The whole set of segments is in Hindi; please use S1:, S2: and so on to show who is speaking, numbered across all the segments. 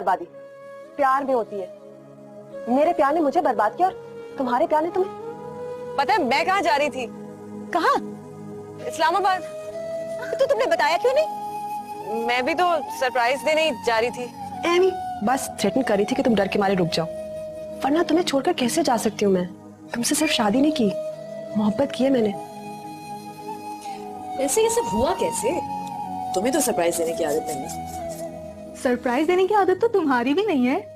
S1: बर्बादी प्यार में होती है। मेरे प्यार ने मुझे बर्बाद किया और तुम्हारे प्यार ने तुम्हें।
S2: पता है मैं कहाँ जा रही थी?
S1: कहाँ?
S2: इस्लामाबाद।
S1: तो तुमने बताया क्यों नहीं?
S2: मैं भी तो सरप्राइज देने ही जा रही थी।
S1: एमी बस थ्रेटन कर रही थी कि तुम डर के मारे रुक जाओ, वरना तुम्हें छोड़कर कैसे जा सकती हूँ मैं? तुमसे सिर्फ शादी नहीं की, मोहब्बत की है मैंने।
S3: ऐसे ये सब हुआ कैसे? तुम्हें तो सरप्राइज देने की आदत नहीं है।
S4: सरप्राइज देने की आदत तो तुम्हारी भी नहीं है।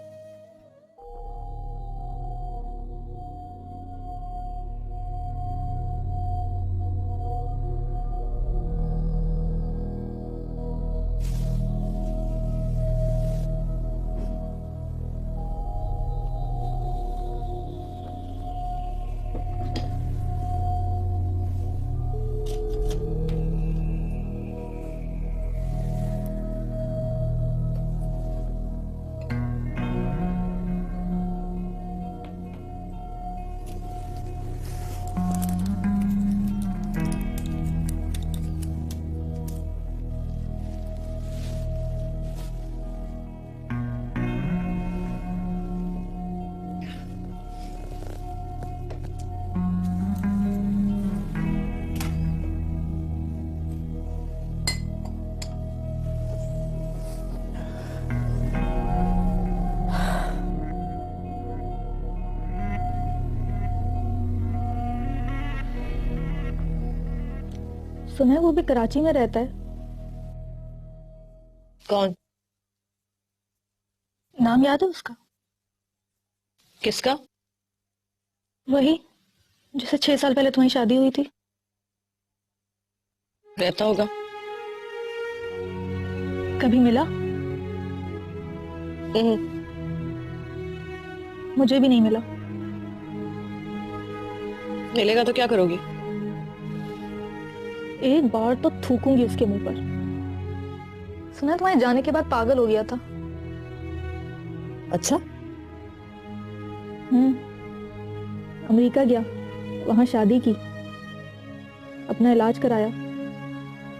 S4: सुना है वो भी कराची में रहता है।
S3: कौन?
S4: नाम याद है उसका?
S3: किसका?
S4: वही जिससे 6 साल पहले तुम्हारी शादी हुई थी।
S3: रहता होगा।
S4: कभी मिला? मुझे भी नहीं मिला।
S3: मिलेगा तो क्या करोगी?
S4: एक बार तो थूकूंगी उसके मुंह पर। सुना है तुम्हारे जाने के बाद पागल हो गया था।
S3: अच्छा?
S4: अमेरिका गया, वहां शादी की, अपना इलाज कराया,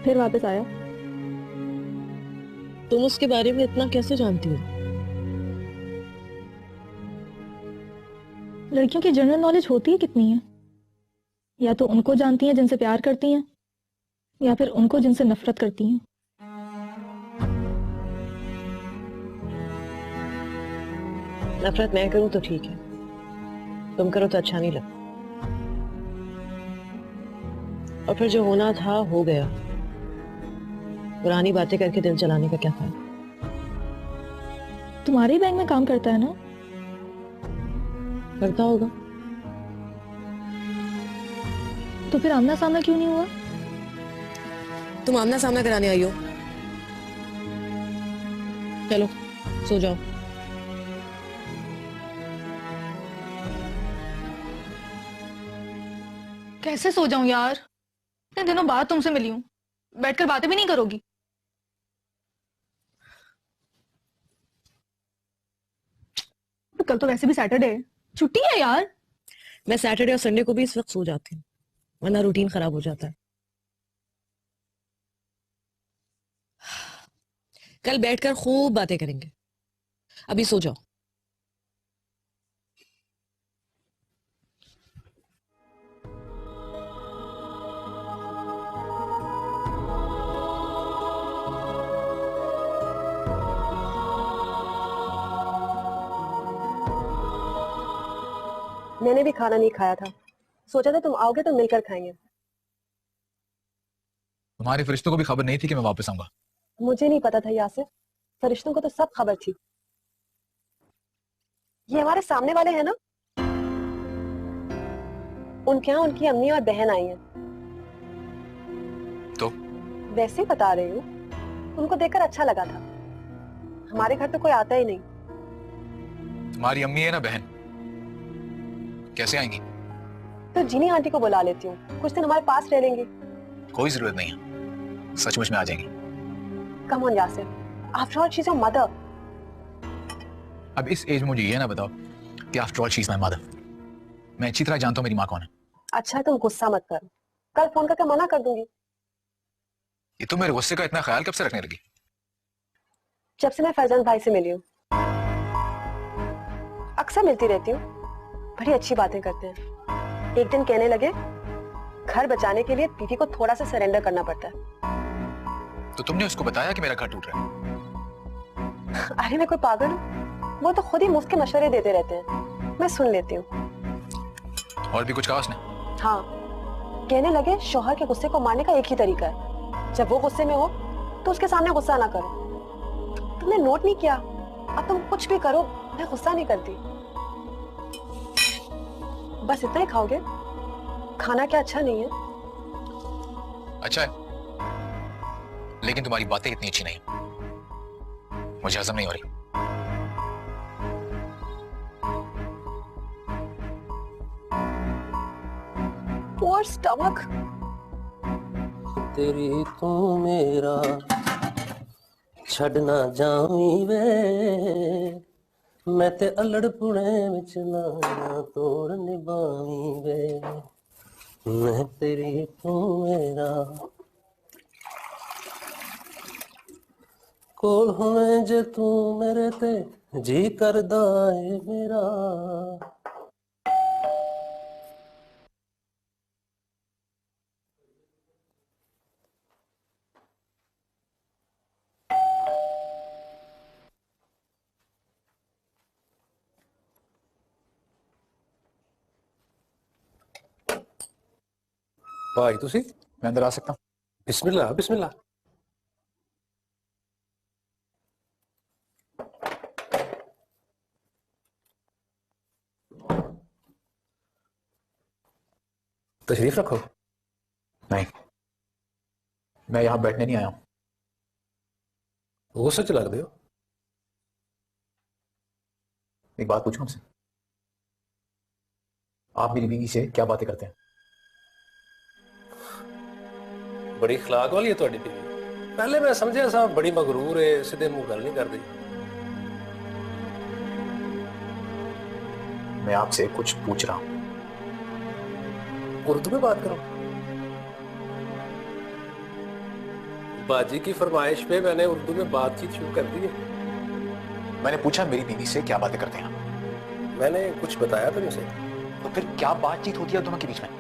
S4: फिर वापस आया।
S3: तुम उसके बारे में इतना कैसे जानती हो?
S4: लड़कियों की जनरल नॉलेज होती है कितनी है? या तो उनको जानती हैं जिनसे प्यार करती हैं, या फिर उनको जिनसे नफरत करती हैं।
S3: नफरत मैं करूं तो ठीक है, तुम करो तो अच्छा नहीं लगता। और फिर जो होना था हो गया। पुरानी बातें करके दिल जलाने का क्या था?
S4: तुम्हारे बैंक में काम करता है ना?
S3: करता होगा।
S4: तो फिर आमना सामना क्यों नहीं हुआ?
S3: तुम आमना सामना कराने आई हो। चलो सो जाओ।
S4: कैसे सो जाऊं यार, इतने दिनों बाद तुमसे मिली हूं, बैठकर बातें भी नहीं करोगी? तो कल तो वैसे भी सैटरडे है, छुट्टी है यार।
S3: मैं सैटरडे और संडे को भी इस वक्त सो जाती हूँ, वरना रूटीन खराब हो जाता है। कल बैठकर खूब बातें करेंगे, अभी सो जाओ।
S1: मैंने भी खाना नहीं खाया था, सोचा था तुम आओगे तो मिलकर खाएंगे।
S5: तुम्हारे फरिश्तों को भी खबर नहीं थी कि मैं वापस आऊंगा?
S1: मुझे नहीं पता था यासिर, फरिश्तों को तो सब खबर थी। ये हमारे सामने वाले हैं ना, उनके यहाँ उनकी अम्मी और बहन आई हैं।
S5: तो
S1: वैसे ही बता रही हूँ, उनको देखकर अच्छा लगा था। हमारे घर तो कोई आता ही नहीं।
S5: तुम्हारी अम्मी है ना बहन, कैसे आएंगी?
S1: तो जिनी आंटी को बुला लेती हूँ, कुछ दिन हमारे पास रह लेंगे।
S5: कोई जरूरत नहीं है, सचमुच में आ जाएंगी।
S1: Come on Yasir, after all she is your mother.
S5: अब इस एज में मुझे ये ना बताओ कि after all she is my mother. मैं अच्छी तरह जानता हूँ मेरी माँ कौन है।
S1: अच्छा तुम गुस्सा मत करो, कल फोन करके मना कर दूंगी।
S5: ये तुम मेरे गुस्से का इतना ख्याल कब से रखने लगी?
S1: जब से मैं फैजान भाई से मिली हूँ। अक्सर मिलती रहती हूँ, बड़ी अच्छी बातें करते हैं। एक दिन कहने लगे घर बचाने के लिए बीवी को थोड़ा सा सरेंडर करना पड़ता है।
S5: तो तुमने उसको बताया कि मेरा घर टूट रहा है?
S1: अरे मैं कोई पागल हूँ? वो तो खुद ही मुफ्त के मशवरे देते रहते हैं, मैं सुन लेती हूँ।
S5: और भी कुछ कहा उसने?
S1: हाँ, कहने लगे शौहर के गुस्से को मारने का एक ही तरीका है, जब वो गुस्से में हो तो उसके सामने गुस्सा ना करो। तुमने नोट नहीं किया, अब तुम कुछ भी करो मैं गुस्सा नहीं करती। बस इतना ही खाओगे? खाना क्या अच्छा नहीं है?
S5: अच्छा है, लेकिन तुम्हारी बातें इतनी अच्छी नहीं, मुझे हजम नहीं हो रही।
S1: पोर स्टमक।
S6: तेरी तू मेरा छड़ना जावी वे, मैं ते अलड़ पुणे विच ना तोड़ निभावी वे, मैं तेरी तू मेरा कोल होवे जे तू मेरे ते जी करदा है मेरा। भाई तुसी
S5: मैं अंदर आ सकता हूँ?
S6: बिस्मिल्लाह बिस्मिल्लाह। तशरीफ रखो।
S5: नहीं, मैं यहाँ बैठने नहीं आया हूँ।
S6: गुस्सा चला दो।
S5: एक बात पूछूं आपसे? आप मेरी बीवी से क्या बातें करते हैं?
S6: बड़ी खलाक वाली है ਤੁਹਾਡੀ बीवी। पहले मैं समझा सा बड़ी मगरूर है, सीधे मुंह गल नहीं करती।
S5: मैं आपसे कुछ पूछ रहा हूँ।
S6: उर्दू में बात करो। बाजी की फरमाइश पे मैंने उर्दू में बातचीत शुरू कर दी है।
S5: मैंने पूछा मेरी बीवी से क्या बातें करते हैं?
S6: मैंने कुछ बताया तो नहीं।
S5: तो फिर क्या बातचीत होती है दोनों के बीच में?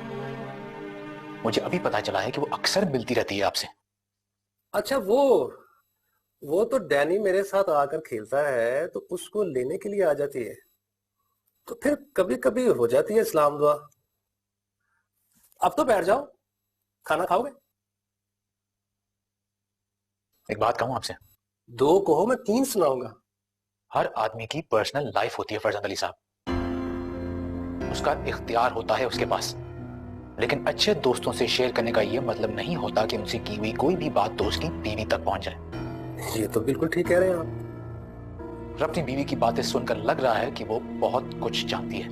S5: मुझे अभी पता चला है कि वो अक्सर मिलती रहती है आपसे।
S6: अच्छा, वो तो डैनी मेरे साथ आकर खेलता है तो उसको लेने के लिए आ जाती है, तो फिर कभी कभी हो जाती है इस्लाम दुआ। अब तो बैठ जाओ, खाना खाओगे?
S5: एक बात कहूं आपसे?
S6: 2 कहो, मैं 3 सुनाऊंगा।
S5: हर आदमी की पर्सनल लाइफ होती है फरजंद अली साहब, उसका इख्तियार होता है उसके पास, लेकिन अच्छे दोस्तों से शेयर करने का यह मतलब नहीं होता कि उनसे की हुई कोई भी बात दोस्त की बीवी तक पहुंच जाए।
S6: ये तो बिल्कुल ठीक कह रहे हैं आप।
S5: अपनी बीवी की बातें सुनकर लग रहा है कि वो बहुत कुछ जानती है।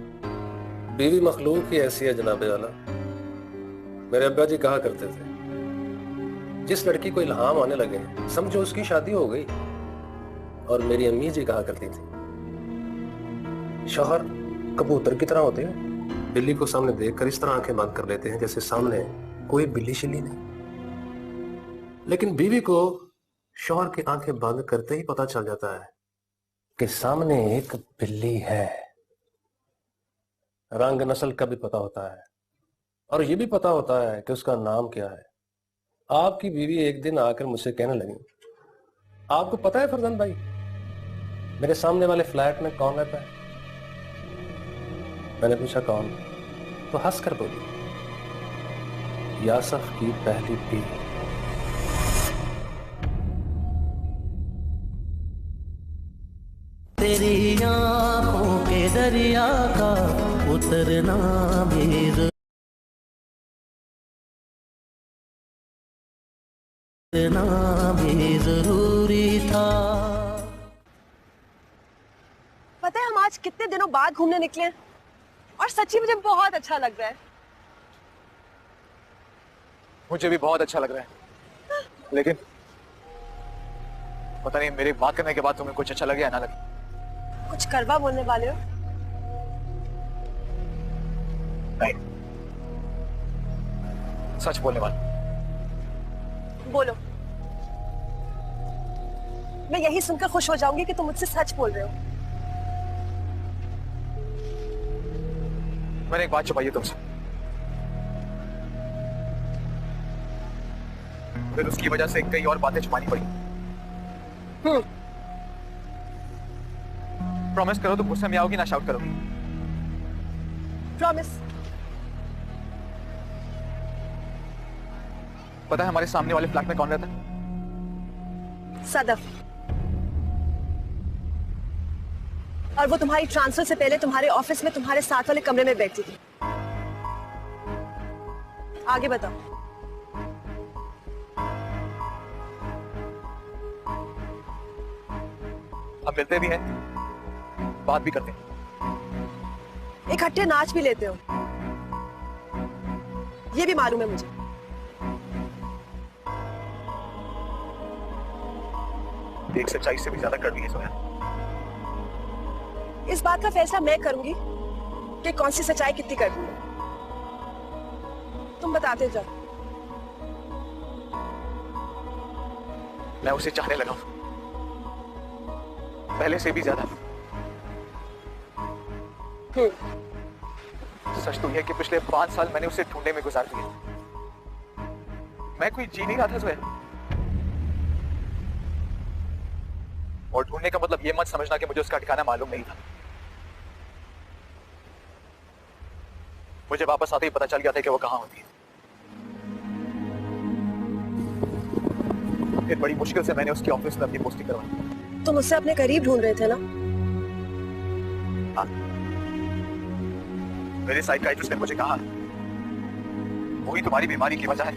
S6: बीवी मखलूक ही ऐसी है जनाबे वाला। मेरे अब्बा जी कहा करते थे, जिस लड़की को इल्हाम आने लगे समझो उसकी शादी हो गई। और मेरी अम्मी जी कहा करती थी, शौहर कबूतर की तरह होते हैं, बिल्ली को सामने देखकर इस तरह आंखें बंद कर लेते हैं जैसे सामने कोई बिल्ली शिल्ली नहीं। लेकिन बीवी को शौहर की आंखें बंद करते ही पता चल जाता है कि सामने एक बिल्ली है। रंग नस्ल का भी पता होता है और ये भी पता होता है कि उसका नाम क्या है। आपकी बीवी एक दिन आकर मुझसे कहने लगी, आपको पता है फरजंद भाई, मेरे सामने वाले फ्लैट में कौन रहता है? मैंने पूछा कौन? तो हंसकर बोली, यासफ की पहली बीवी।
S7: तेरी आंखों के दरिया का उतरना भी जरूरी था।
S1: पता है हम आज कितने दिनों बाद घूमने निकले हैं और सच्ची मुझे बहुत अच्छा लग रहा है।
S5: मुझे भी बहुत अच्छा लग रहा है, लेकिन पता नहीं मेरे बात करने के बाद तुम्हें कुछ अच्छा लगे या ना लगे।
S1: कुछ करवा बोलने वाले हो?
S5: नहीं, सच बोलने वाला।
S1: बोलो, मैं यही सुनकर खुश हो जाऊंगी कि तुम मुझसे सच बोल रहे हो।
S5: मैंने एक बात छुपाई है तुमसे, फिर उसकी वजह से कई और बातें छुपानी पड़ी। प्रॉमिस करो तो गुस्से में आओगी ना शाउट करोगी?
S1: प्रॉमिस।
S5: पता है हमारे सामने वाले फ्लैट में कौन रहता है?
S1: सदफ। और वो तुम्हारी ट्रांसफर से पहले तुम्हारे ऑफिस में तुम्हारे साथ वाले कमरे में बैठती थी। आगे बताओ।
S5: अब मिलते भी हैं, बात भी करते हैं,
S1: इकट्ठे नाच भी लेते हो, ये भी मालूम है मुझे।
S5: एक सच्चाई से भी ज्यादा कड़वी है सोया।
S1: इस बात का फैसला मैं करूंगी कि कौन सी सच्चाई कितनी कड़वी है। तुम बताते जाओ।
S5: मैं उसे चाहने लगा हूं, पहले से भी ज्यादा। सच तो यह है कि पिछले 5 साल मैंने उसे ढूंढने में गुजार दिए। मैं कोई जी नहीं रहा था सोया। और ढूंढने का मतलब यह मत समझना कि मुझे उसका ठिकाना मालूम नहीं था। मुझे वापस आते ही पता चल गया था कि वो कहां होती है। फिर बड़ी मुश्किल से मैंने उसके ऑफिस में अपनी पोस्टिंग करवाई।
S1: तुम उससे अपने करीब ढूंढ रहे थे ना?
S5: हाँ। मेरे साइकियाट्रिस्ट ने मुझे कहा वही तुम्हारी बीमारी की वजह है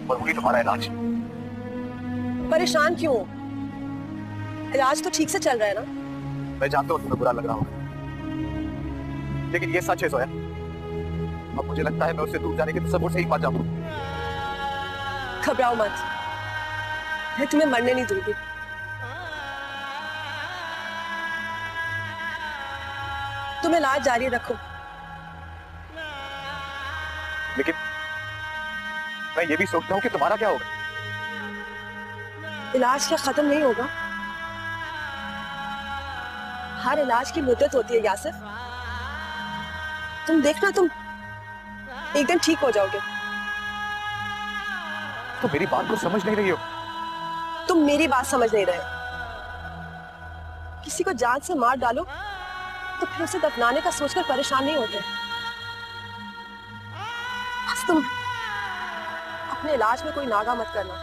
S5: और वही तुम्हारा इलाज।
S1: परेशान क्यों हो? इलाज तो ठीक से चल रहा है ना?
S5: मैं जानता हूँ तुम्हें बुरा लग रहा होगा, लेकिन ये सच है सोया। अब मुझे लगता है मैं उससे दूर जाने के तसव्वुर से ही पा जाऊंगा।
S1: घबराओ मत, मैं तुम्हें मरने नहीं दूंगी। तुम इलाज जारी रखो।
S5: लेकिन मैं ये भी सोचता हूँ कि तुम्हारा क्या होगा?
S1: इलाज क्या खत्म नहीं होगा? हर इलाज की मुद्दत होती है यासिर। तुम देखना, तुम एकदम ठीक हो जाओगे।
S5: तो मेरी बात को समझ नहीं रही हो?
S1: तुम मेरी बात समझ नहीं रहे। किसी को जान से मार डालो तो फिर उसे दफनाने का सोचकर परेशान नहीं होते। बस तुम अपने इलाज में कोई नागा मत करना।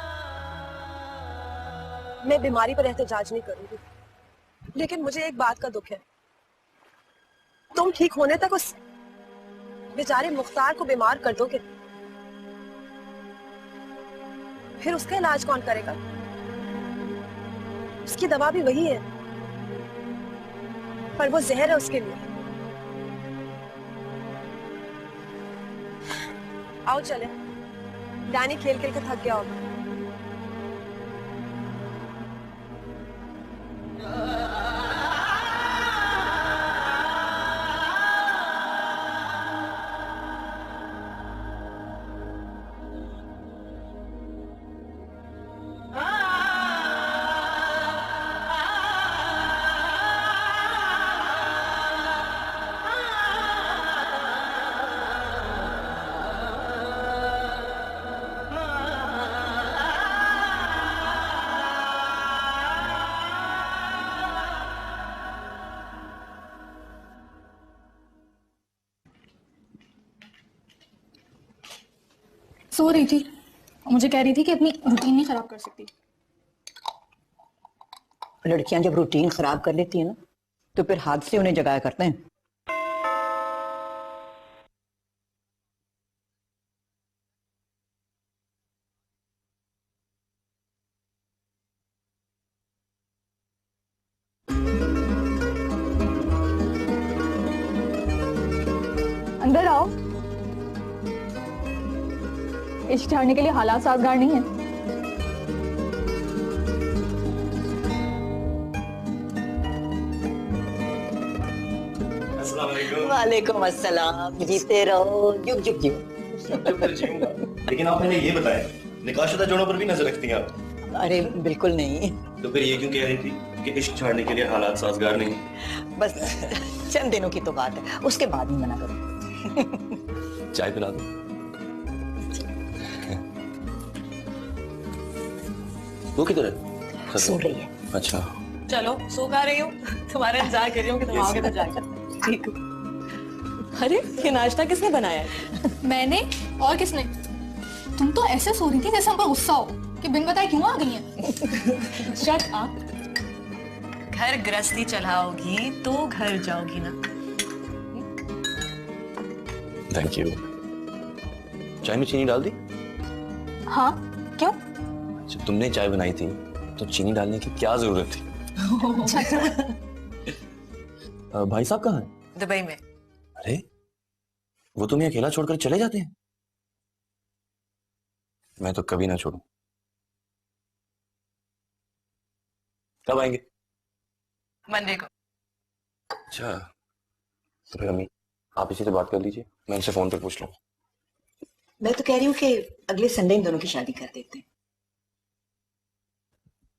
S1: मैं बीमारी पर एहतजाज नहीं करूंगी, लेकिन मुझे एक बात का दुख है। तुम ठीक होने तक उस बेचारे मुख्तार को बीमार कर दोगे, फिर उसका इलाज कौन करेगा? उसकी दवा भी वही है, पर वो जहर है उसके लिए। आओ चले, डैनी खेल खेल के थक गया होगा।
S4: सो रही थी, मुझे कह रही थी कि अपनी रूटीन नहीं खराब कर सकती।
S8: लड़कियां जब रूटीन खराब कर लेती है ना, तो फिर हादसे उन्हें जगाया करते हैं।
S4: अंदर आओ। इश्क छाड़ने के लिए हालात साजगार नहीं है।
S8: वालेकुम अस्सलाम। जीते रहो, जुग जुग जियो।
S9: जीऊंगा, लेकिन आप पहले ये बताएं, निकाहशुदा जोड़ों पर भी नजर रखती हैं आप?
S8: अरे बिल्कुल नहीं।
S9: तो फिर ये क्यों कह रही थी कि इश्क छाड़ने के लिए हालात साजगार नहीं।
S8: बस चंद दिनों की तो बात है, उसके बाद ही मना करो।
S9: चाय पिला दो। वो किधर है?
S8: सो रही है।
S9: अच्छा
S3: चलो सो खा रही हूँ, तुम्हारा इंतजार कर रही हूँ कि तुम आओगे तो जाएगा। ठीक। अरे ये नाश्ता किसने बनाया है?
S4: मैंने। और किसने? तुम तो ऐसे सो रही थी जैसे हम पर गुस्सा हो कि बिन बताए क्यों आ गई हैं। Shut up.
S3: घर गृहस्थी चलाओगी तो घर जाओगी ना।
S9: Thank you. चाय में चीनी डाल दी?
S4: हाँ क्यों?
S9: जब तुमने चाय बनाई थी तो चीनी डालने की क्या जरूरत थी? भाई साहब कहाँ हैं?
S3: दुबई में।
S9: अरे वो तुम्हें अकेला छोड़कर चले जाते हैं? मैं तो कभी ना छोड़ूं। कब आएंगे?
S3: मंडे को।
S9: अच्छा तो फिर अम्मी आप इसी से बात कर लीजिए, मैं इनसे फोन पे पूछ लूँ।
S8: मैं तो कह रही हूँ कि अगले संडे इन दोनों की शादी कर देते हैं।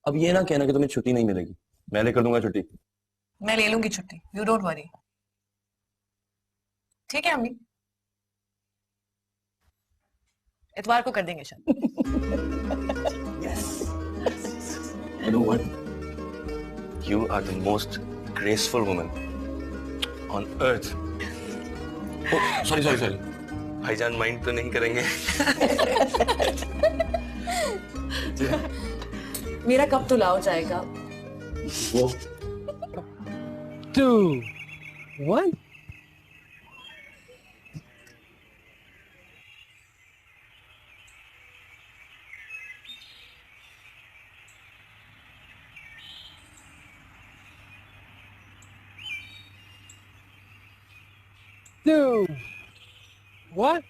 S9: अब ये ना कहना कि तुम्हें छुट्टी नहीं मिलेगी, मैं लेकर दूंगा छुट्टी।
S3: मैं ले लूंगी छुट्टी, यू डोंट वरी। ठीक है अम्मी, इतवार को कर देंगे शायद।
S9: You know what? You are the most graceful woman on earth. Oh, sorry. भाईजान माइंड तो नहीं करेंगे?
S3: मेरा कब तो लाओ जाएगा।
S9: वो
S6: 2, 1 2, 1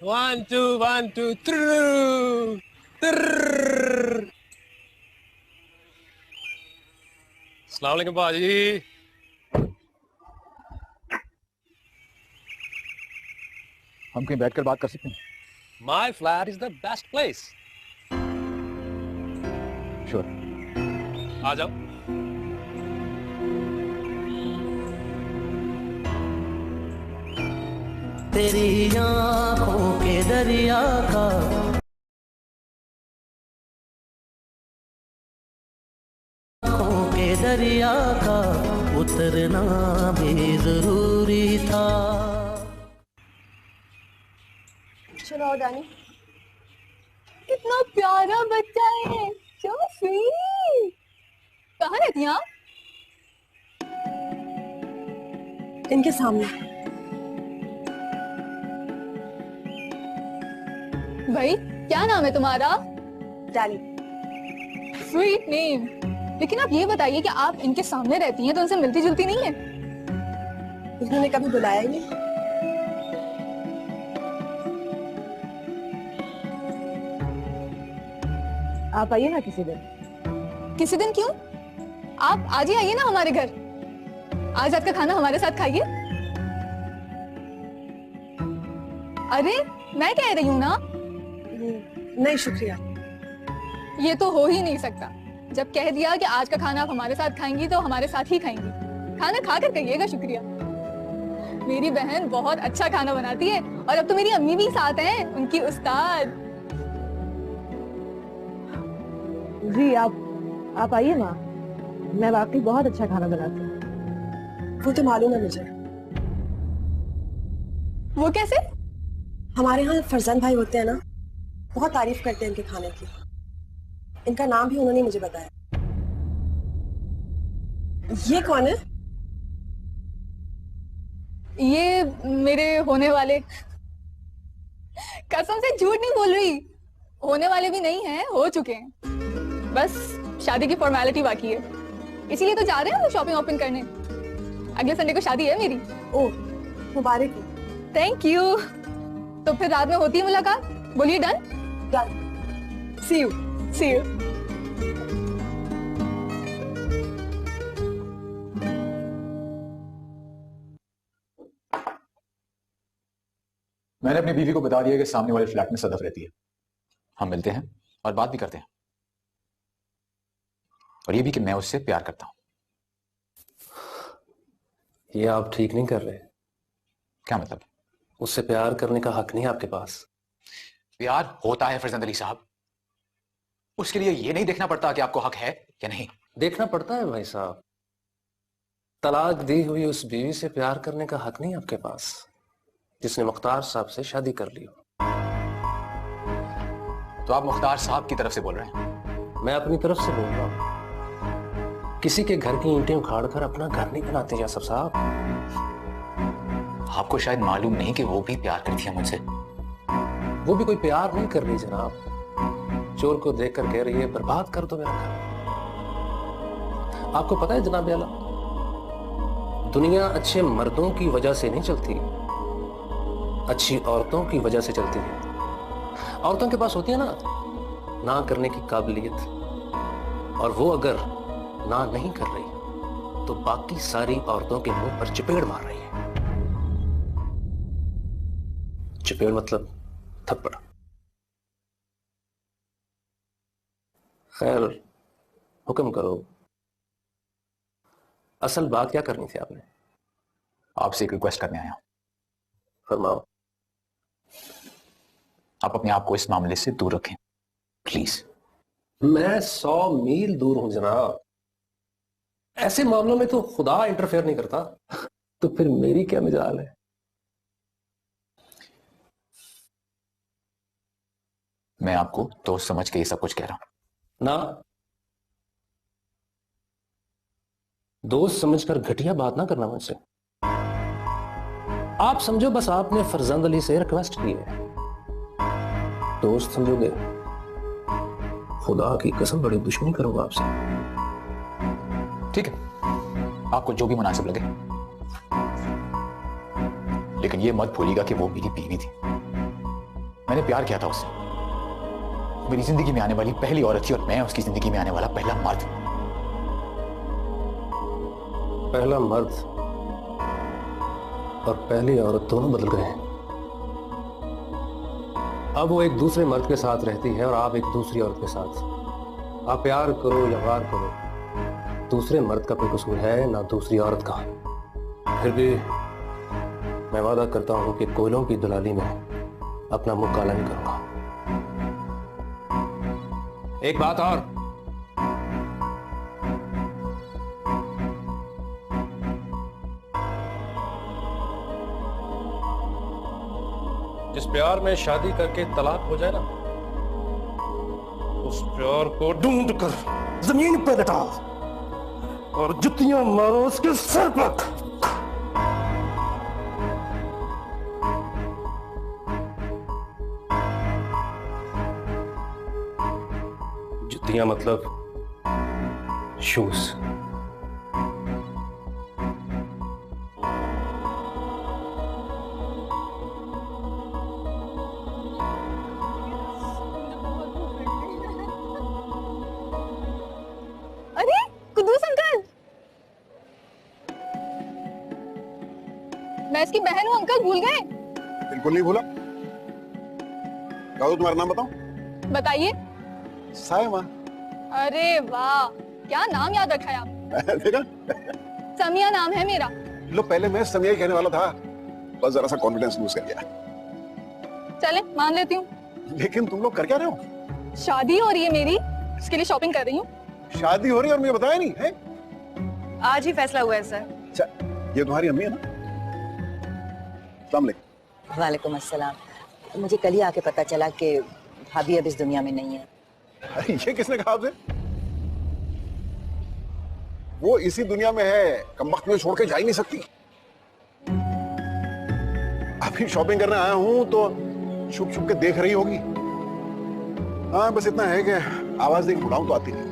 S6: 1 2 1 2 3 अस्सलाम वालेकुम बाजी।
S10: हम कहीं बैठकर बात कर सकते हैं?
S6: My flat is the best place.
S10: Sure.
S6: आ जाओ।
S7: तेरी आंखों के दरिया का आंखों के दरिया का उतरना भी जरूरी था।
S1: चलो आओ डानी। कितना प्यारा बच्चा है, so sweet। कहाँ रहती हैं आप? इनके सामने।
S4: भाई क्या नाम है तुम्हारा?
S1: डाली।
S4: Sweet name. लेकिन आप ये बताइए कि आप इनके सामने रहती हैं तो उनसे मिलती जुलती नहीं है?
S1: उन्होंने कभी बुलाया ही नहीं।
S3: आप आइए ना किसी दिन।
S4: किसी दिन क्यों? आप आज ही आइए ना हमारे घर। आज रात का खाना हमारे साथ खाइए। अरे मैं कह रही हूँ ना।
S1: नहीं शुक्रिया।
S4: ये तो हो ही नहीं सकता। जब कह दिया कि आज का खाना आप हमारे साथ खाएंगी तो हमारे साथ ही खाएंगी। खाना खाकर कहिएगा शुक्रिया। मेरी बहन बहुत अच्छा खाना बनाती है और अब तो मेरी अम्मी भी साथ हैं, उनकी उस्ताद।
S3: जी आप आइए ना, मैं वाकई बहुत अच्छा खाना बनाती हूँ।
S1: वो तो मालूम है मुझे।
S4: वो कैसे?
S1: हमारे यहाँ फरजान भाई होते हैं ना, बहुत तारीफ करते हैं इनके खाने की। इनका नाम भी उन्होंने मुझे बताया। ये कौन है?
S4: ये मेरे होने वाले। कसम से झूठ नहीं बोल रही। होने वाले भी नहीं हैं, हो चुके हैं। बस शादी की फॉर्मेलिटी बाकी है, इसीलिए तो जा रहे हैं वो शॉपिंग वॉपिंग करने। अगले संडे को शादी है मेरी।
S1: ओह मुबारक हो।
S4: Thank you. तो फिर रात में होती है मुलाकात। बोलिए done.
S1: Done.
S4: See you. See you.
S10: मैं
S5: मैंने अपनी बीवी को बता दिया कि सामने वाले फ्लैट में सदफ रहती है। हम मिलते हैं और बात भी करते हैं, और ये भी कि मैं उससे प्यार करता हूं।
S6: ये आप ठीक नहीं कर रहे।
S5: क्या मतलब?
S6: उससे प्यार करने का हक नहीं आपके पास।
S5: प्यार होता है फरजंद अली साहब, उसके लिए ये नहीं देखना पड़ता कि आपको हक है या नहीं।
S6: देखना पड़ता है भाई साहब। तलाक दी हुई उस बीवी से प्यार करने का हक नहीं आपके पास जिसने मुख्तार साहब से शादी कर ली हो।
S5: तो आप मुख्तार साहब की तरफ से बोल रहे हैं?
S6: मैं अपनी तरफ से बोल रहा हूं। किसी के घर की ईंटें उखाड़ कर अपना घर नहीं बनाते जासर साहब।
S5: आपको शायद मालूम नहीं कि वो भी प्यार करती है मुझसे।
S6: वो भी कोई प्यार नहीं कर रही जनाब। चोर को देखकर कह रही है बर्बाद कर दो मेरा घर। आपको पता है जनाब आला, दुनिया अच्छे मर्दों की वजह से नहीं चलती, अच्छी औरतों की वजह से चलती है। औरतों के पास होती है ना करने की काबिलियत, और वो अगर ना नहीं कर रही तो बाकी सारी औरतों के मुंह पर चपेड़ मार रही है। चपेड़ मतलब थप्पड़। खैर, हुक्म करो, असल बात क्या करनी थी आपने?
S5: आपसे एक रिक्वेस्ट करने आया हूं।
S6: फरमाओ।
S5: आप अपने आप को इस मामले से दूर रखें प्लीज।
S6: मैं 100 मील दूर हूं जनाब। ऐसे मामलों में तो खुदा इंटरफेयर नहीं करता, तो फिर मेरी क्या मिजाल है?
S5: मैं आपको दोस्त समझ के ये सब कुछ कह रहा हूं।
S6: ना, दोस्त समझकर घटिया बात ना करना मुझसे। आप समझो बस आपने फरजंद अली से रिक्वेस्ट की है, दोस्त समझोगे? खुदा की कसम बड़ी दुश्मनी करूंगा आपसे।
S5: ठीक है, आपको जो भी मुनासिब लगे, लेकिन ये मत भूलिएगा कि वो मेरी बीवी थी। मैंने प्यार किया था उससे। मेरी जिंदगी में आने वाली पहली औरत थी, और मैं उसकी जिंदगी में आने वाला पहला मर्द।
S6: पहला मर्द और पहली औरत दोनों बदल गए हैं। अब वो एक दूसरे मर्द के साथ रहती है और आप एक दूसरी औरत के साथ। आप प्यार करो या वार करो, दूसरे मर्द का कोई कसूर है ना दूसरी औरत का। फिर भी मैं वादा करता हूं कि कोयलों की दलाली में अपना मुंह काला नहीं करूंगा। एक बात और, जिस प्यार में शादी करके तलाक हो जाए ना, उस प्यार को ढूंढ कर जमीन पर लटाओ और जुतियां मारो उसके सर पर। जुतियां मतलब शूज।
S4: अरे कुद्दूस अंकल, मैं इसकी बहन हूँ अंकल, भूल गए?
S11: बिल्कुल नहीं भूला। कहो तुम्हारा नाम बताओ।
S4: बताइए।
S11: सायमा।
S4: अरे वाह, क्या नाम याद रखा है आप।
S11: देखा?
S4: समिया नाम है मेरा।
S11: लो, पहले मैं समिया ही कहने वाला था, बस जरा सा कॉन्फिडेंस लूज कर गया।
S4: चले, मान लेती हूँ।
S11: लेकिन तुम लोग कर क्या रहे हो?
S4: शादी हो रही है मेरी, उसके लिए शॉपिंग कर रही हूँ।
S11: शादी हो रही है और मुझे बताया नहीं है?
S2: आज ही फैसला हुआ है सर।
S11: अच्छा, ये तुम्हारी अम्मी है ना? अस्सलाम वालेकुम।
S8: वालेकुम अस्सलाम। मुझे कल ही आके पता चला कि भाभी अब इस दुनिया में नहीं है।
S11: अरे ये किसने कहा आपसे? वो इसी दुनिया में है, कमबख्त में छोड़ के जा ही नहीं सकती। अभी शॉपिंग करने आया हूं तो छुप छुप के देख रही होगी। हाँ, बस इतना है कि आवाज देकर बुलाऊं तो आती नहीं।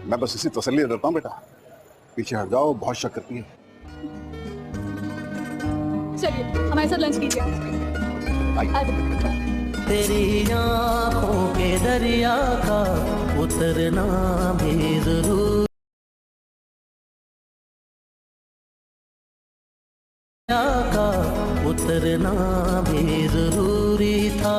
S11: मैं बस इसी तसल्ली देता हूं बेटा, पीछे हट जाओ, बहुत शक करती है।
S4: चलिए हमारे साथ लंच कीजिए।
S7: तेरी आंखों के दरिया का उतरना भी जरूर का उतरना भी जरूरी था।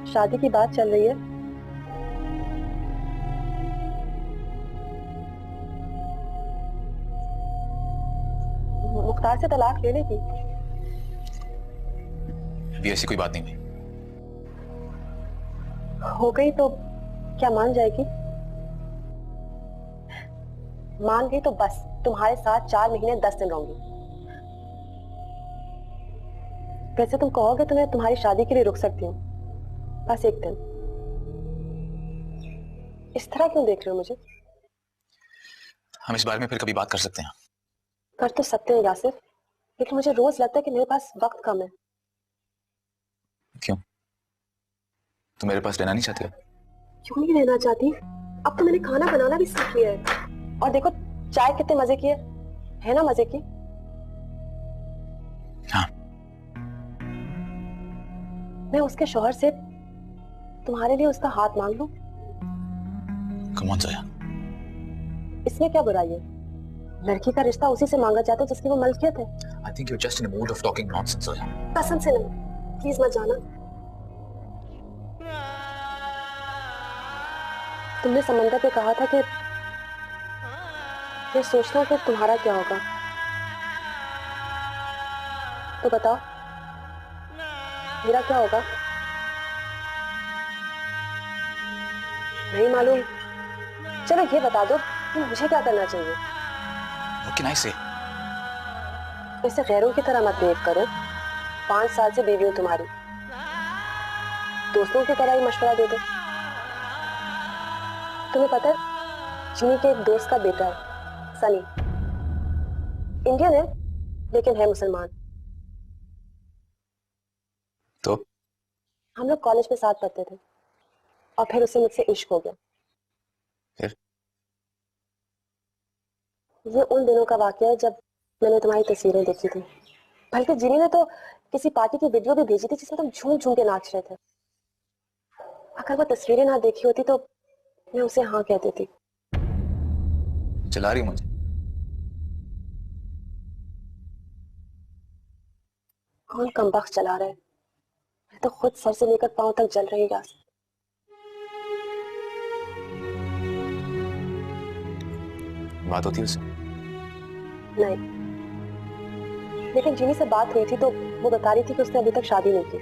S1: शादी की बात चल रही है। मुख्तार से तलाक ले लेगी।
S5: अभी ऐसी कोई बात नहीं हुई।
S1: हो गई तो क्या मान जाएगी? मान गई तो बस तुम्हारे साथ 4 महीने 10 दिन रहूंगी। वैसे तुम कहोगे तो मैं तुम्हारी शादी के लिए रुक सकती हूँ, बस एक दिन। इस तरह क्यों देख रहे हो मुझे?
S5: हम इस बारे में फिर कभी बात कर सकते हैं।
S1: कर तो सकते हैं यासिर, लेकिन मुझे रोज लगता है कि मेरे पास वक्त कम है।
S5: क्यों? तुम मेरे पास रहना नहीं चाहती हो?
S1: क्यों नहीं रहना चाहती? अब तो मैंने खाना बनाना भी सीख लिया है। और देखो चाय कितने मजे की है ना? मजे की।
S5: हाँ।
S1: मैं उसके शौहर से तुम्हारे लिए उसका हाथ मांग लूं?
S5: Come on Zoya.
S1: इसमें क्या बुराई है? लड़की का रिश्ता उसी से मांगा जाता है जिसकी वो मलकियत है।
S5: I think you're just in a mood of talking nonsense, Zoya.
S1: कसम से नहीं, प्लीज मत जाना। तुमने समंदर पे कहा था कि मैं सोचता हूँ कि तुम्हारा क्या होगा, तो बताओ मेरा क्या होगा? नहीं मालूम? चलो ये बता दो कि मुझे क्या करना चाहिए।
S5: What can I say?
S1: ऐसे गैरों की तरह मत बिहेव करो। 5 साल से बीवी हूं तुम्हारी, दोस्तों की तरह ही मशवरा दे दो। तुम्हें पता है जिमी के एक दोस्त का बेटा है सनी, इंडियन है लेकिन है मुसलमान।
S5: तो
S1: हम लोग कॉलेज में साथ पढ़ते थे और फिर उसे मुझसे इश्क हो गया।
S5: फिर?
S1: ये उन दिनों का वाकया है जब मैंने तुम्हारी तस्वीरें देखी थी। बल्कि जिनी ने तो किसी पार्टी की वीडियो भी भेजी थी जिसमें तुम झूम झूम के नाच रहे थे। अगर वो तस्वीरें ना देखी होती तो मैं उसे हाँ कह देती।
S5: चला रही हूँ मुझे?
S1: कौन कमबख्त चला रहा है? मैं तो खुद सर से लेकर पांव तक जल रही यार।
S5: बात होती है उससे?
S1: नहीं, लेकिन जिनी से बात हुई थी तो वो बता रही थी कि उसने अभी तक शादी नहीं की।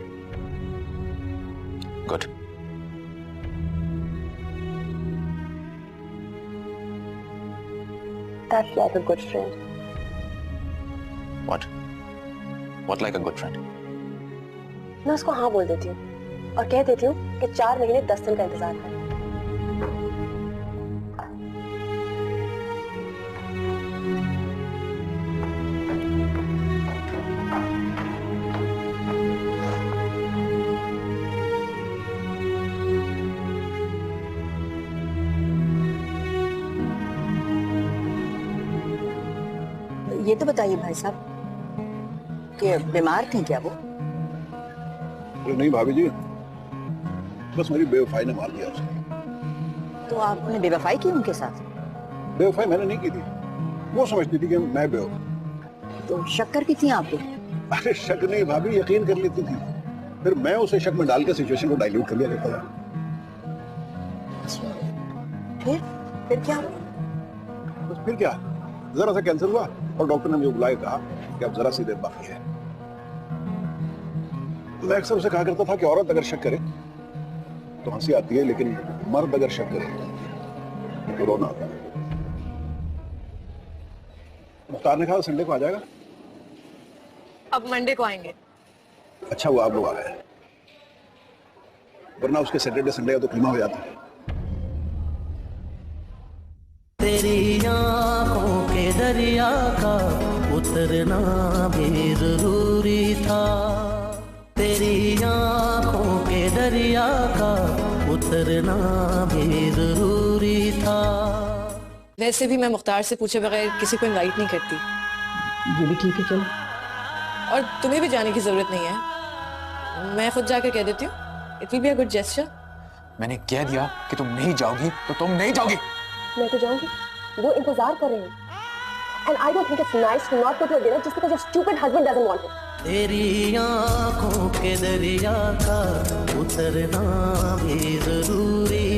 S5: Good.
S1: That's like a good friend.
S5: What? What like a good friend?
S1: मैं उसको हाँ बोल देती हूँ और कह देती हूँ कि 4 महीने 10 दिन का इंतजार कर।
S8: ये तो बताइए भाई साहब कि बीमार थे क्या वो?
S11: अरे नहीं भाभी जी, बस मेरी बेवफाई ने मार दिया उसे।
S8: तो आपने बेवफाई की उनके साथ?
S11: बेवफाई मैंने नहीं की थी, वो समझती थी कि मैं बेवफा।
S8: तो शक करती थी आप पे?
S11: अरे शक नहीं भाभी, यकीन कर लेती थी। फिर मैं उसे शक में डाल के सिचुएशन को डाइल्यूट कर लिया करता था।
S8: फिर क्या?
S11: बस फिर क्या, जरा सा कैंसर हुआ और डॉक्टर ने मुझे बुलाया, कहा कि अब जरा सी देर बाकी है। मैं अक्सर उसे कहा करता था कि औरत अगर शक करे तो हंसी आती है, लेकिन मर्द अगर शक करे तो रोना आता है। मुख्तार ने कहा संडे को आ जाएगा।
S3: अब मंडे को आएंगे।
S11: अच्छा हुआ आप लोग आ गए, वरना उसके सैटरडे संडे का तो कीमा हो जाता।
S7: तेरी आंखों के दरिया का उतरना भी जरूरी था। तेरी आंखों के दरिया का उतरना भी जरूरी था।
S3: वैसे भी मैं मुख्तार से पूछे बगैर किसी को इनवाइट नहीं करती।
S8: ये भी ठीक है, चलो।
S3: और तुम्हें भी जाने की जरूरत नहीं है, मैं खुद जाकर कह देती हूँ। It will be a good gesture.
S5: मैंने कह दिया कि तुम नहीं जाओगी तो तुम नहीं जाओगी।
S1: मैं तो जाऊंगी, वो इंतजार कर रहे हैं। And I don't think it's nice to not go to a dinner just because your stupid husband doesn't want it.
S7: तेरी आंखों के दरिया का उतरना भी जरूरी